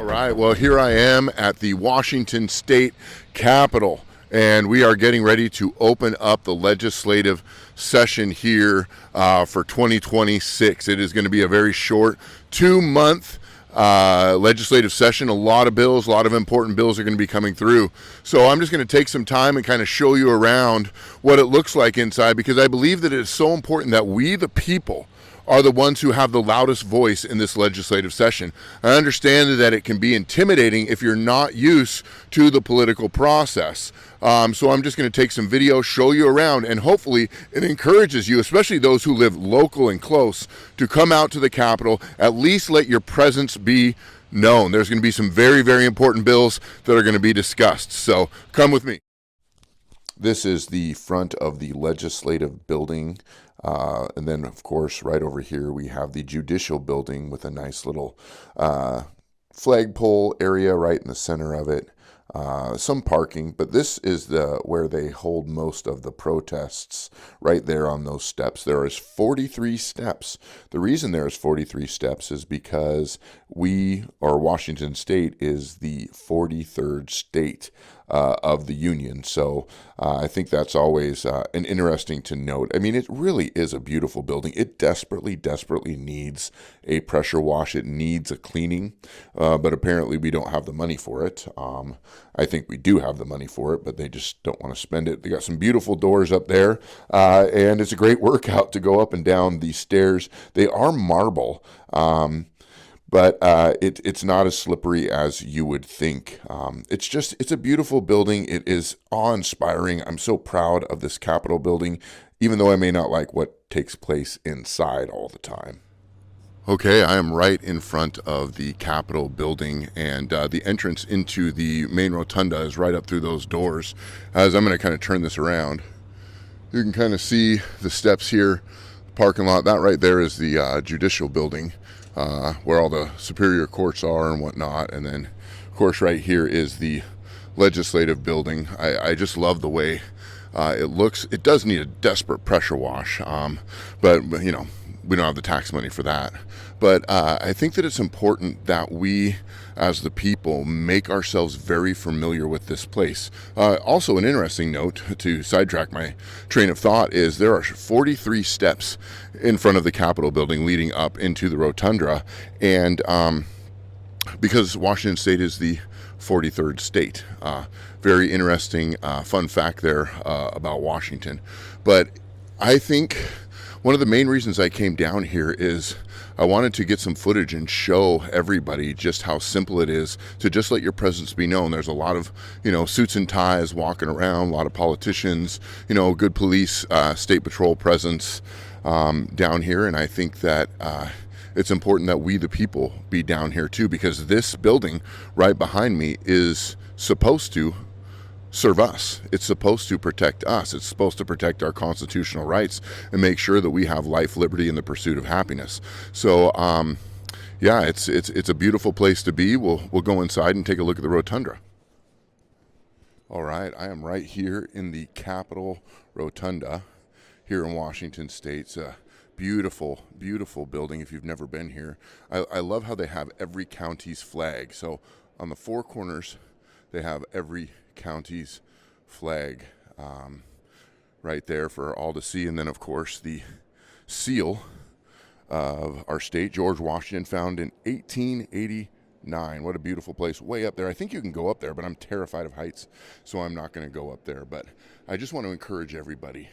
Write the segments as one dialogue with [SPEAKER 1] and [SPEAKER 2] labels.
[SPEAKER 1] All right, well, here I am at the Washington State Capitol, and we are getting ready to open up the legislative session here for 2026. It is going to be a very short 2-month legislative session. A lot of bills, a lot of important bills are going to be coming through. So I'm just going to take some time and kind of show you around what it looks like inside, because I believe that it is so important that we, the people, are the ones who have the loudest voice in this legislative session. I understand that it can be intimidating if you're not used to the political process. So I'm just going to take some video, show you around, and hopefully it encourages you, especially those who live local and close, to come out to the Capitol. At least let your presence be known. There's going to be some very, very important bills that are going to be discussed. So come with me. This is the front of the legislative building. And then, of course, right over here, we have the judicial building with a nice little flagpole area right in the center of it. Some parking, but this is where they hold most of the protests, right there on those steps. There is 43 steps. The reason there is 43 steps is because Washington State is the 43rd state of the union. So I think that's always an interesting to note. I mean, it really is a beautiful building. It desperately, desperately needs a pressure wash. It needs a cleaning, but apparently we don't have the money for it. I think we do have the money for it, but they just don't want to spend it. They got some beautiful doors up there, and it's a great workout to go up and down these stairs. They are marble, but it's not as slippery as you would think. It's a beautiful building. It is awe-inspiring. I'm so proud of this Capitol building, even though I may not like what takes place inside all the time. Okay, I am right in front of the Capitol building, and the entrance into the main rotunda is right up through those doors. As I'm going to kind of turn this around, you can kind of see the steps here, parking lot. That right there is the judicial building, where all the superior courts are and whatnot. And then, of course, right here is the legislative building. I just love the way it looks. It does need a desperate pressure wash, but you know, we don't have the tax money for that. But I think that it's important that we, as the people, make ourselves very familiar with this place. Also, an interesting note, to sidetrack my train of thought, is there are 43 steps in front of the Capitol building leading up into the rotunda. And because Washington State is the 43rd state. Very interesting fun fact there about Washington. But I think one of the main reasons I came down here is I wanted to get some footage and show everybody just how simple it is to just let your presence be known. There's a lot of, suits and ties walking around, a lot of politicians, good police, state patrol presence down here. And I think that it's important that we, the people, be down here too, because this building right behind me is supposed to serve us. It's supposed to protect us. It's supposed to protect our constitutional rights and make sure that we have life, liberty, and the pursuit of happiness. So, yeah, it's a beautiful place to be. We'll go inside and take a look at the rotunda. All right, I am right here in the Capitol Rotunda here in Washington State. It's a beautiful, beautiful building if you've never been here. I love how they have every county's flag. So on the four corners, they have every county's flag right there for all to see. And then, of course, the seal of our state, George Washington, found in 1889. What a beautiful place, way up there. I think you can go up there, but I'm terrified of heights, so I'm not going to go up there. But I just want to encourage everybody.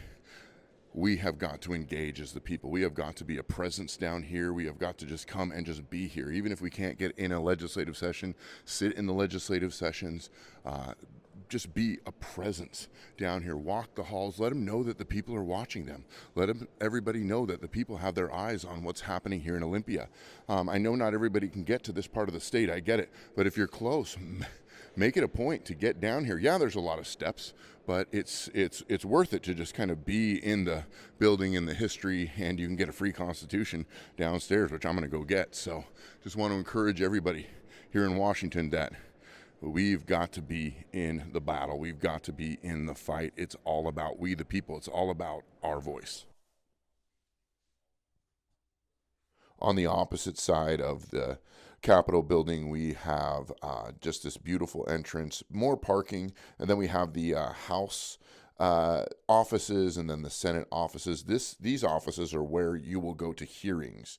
[SPEAKER 1] We have got to engage as the people. We have got to be a presence down here. We have got to just come and just be here. Even if we can't get in a legislative session, sit in the legislative sessions, just be a presence down here. Walk the halls. Let them know that the people are watching them. Let everybody know that the people have their eyes on what's happening here in Olympia. I know not everybody can get to this part of the state. I get it. But if you're close, make it a point to get down here. Yeah, there's a lot of steps, but it's worth it to just kind of be in the building, in the history, and you can get a free Constitution downstairs, which I'm going to go get. So just want to encourage everybody here in Washington that we've got to be in the battle. We've got to be in the fight. It's all about we, the people. It's all about our voice. On the opposite side of the Capitol building, we have just this beautiful entrance, more parking, and then we have the House offices and then the Senate offices. These offices are where you will go to hearings.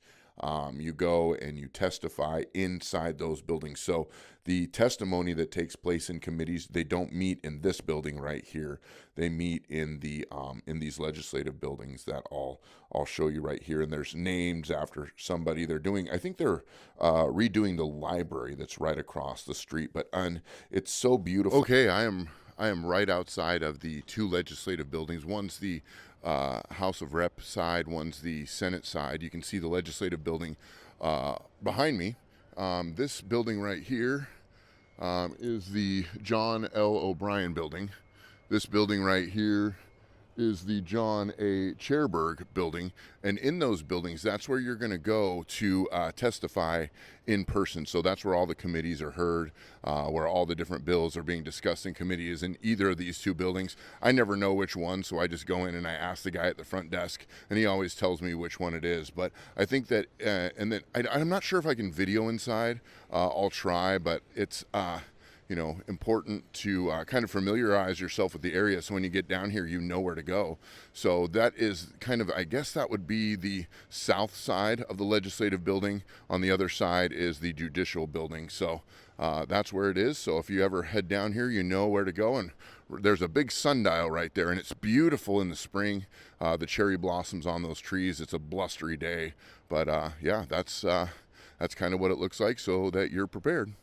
[SPEAKER 1] You go and you testify inside those buildings. So the testimony that takes place in committees, they don't meet in this building right here. They meet in these legislative buildings that I'll show you right here. And there's names after somebody. I think they're redoing the library that's right across the street. But it's so beautiful. Okay, I am right outside of the two legislative buildings. One's the House of Rep side, one's the Senate side. You can see the legislative building behind me. This building right here is the John L. O'Brien building. This building right here is the John A. Cherberg building. And in those buildings, that's where you're going to go to testify in person. So that's where all the committees are heard, where all the different bills are being discussed in committee is in either of these two buildings. I never know which one, so I just go in and I ask the guy at the front desk, and he always tells me which one it is. But I think that, and then I'm not sure if I can video inside. I'll try, but it's important to kind of familiarize yourself with the area, so when you get down here, you know where to go. So that is kind of, I guess that would be the south side of the legislative building. On the other side is the judicial building. So that's where it is. So if you ever head down here, you know where to go. And there's a big sundial right there, and it's beautiful in the spring. The cherry blossoms on those trees. It's a blustery day, but yeah, that's kind of what it looks like, so that you're prepared.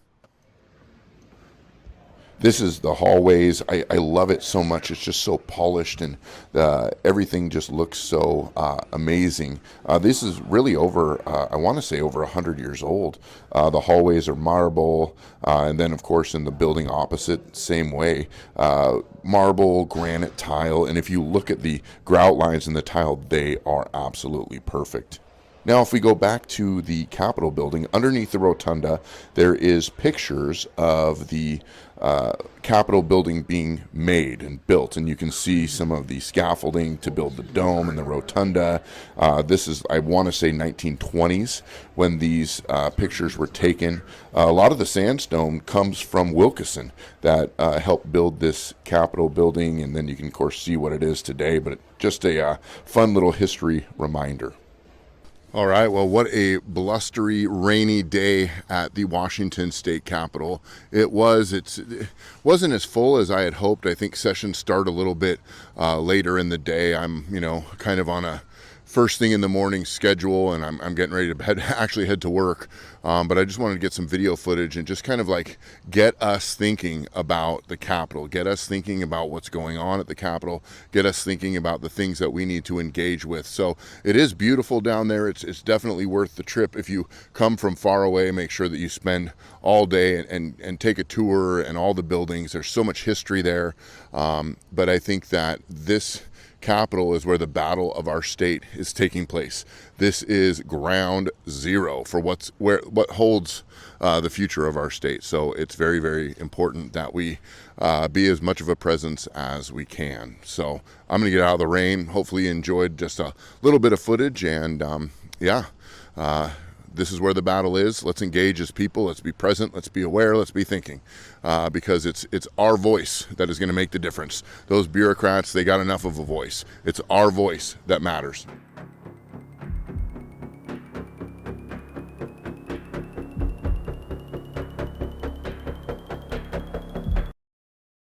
[SPEAKER 1] This is the hallways. I love it so much. It's just so polished, and everything just looks so amazing. This is really over, I want to say over 100 years old. The hallways are marble, and then of course in the building opposite, same way. Marble, granite tile, and if you look at the grout lines in the tile, they are absolutely perfect. Now, if we go back to the Capitol building, underneath the rotunda, there is pictures of the Capitol building being made and built, and you can see some of the scaffolding to build the dome and the rotunda. This is, I want to say, 1920s when these pictures were taken. A lot of the sandstone comes from Wilkeson that helped build this Capitol building, and then you can, of course, see what it is today, but just a fun little history reminder. All right, well, what a blustery, rainy day at the Washington State Capitol. It wasn't as full as I had hoped. I think sessions start a little bit later in the day. I'm, kind of on a first thing in the morning schedule, and I'm getting ready to head to work. But I just wanted to get some video footage and just kind of like get us thinking about the Capitol, get us thinking about what's going on at the Capitol, get us thinking about the things that we need to engage with. So it is beautiful down there. It's definitely worth the trip. If you come from far away, make sure that you spend all day and take a tour and all the buildings. There's so much history there. But I think that this Capitol is where the battle of our state is taking place. This is ground zero for what holds the future of our state. So it's very, very important that we be as much of a presence as we can. So I'm going to get out of the rain. Hopefully you enjoyed just a little bit of footage, and this is where the battle is. Let's engage as people. Let's be present. Let's be aware. Let's be thinking, because it's our voice that is going to make the difference. Those bureaucrats, they got enough of a voice. It's our voice that matters.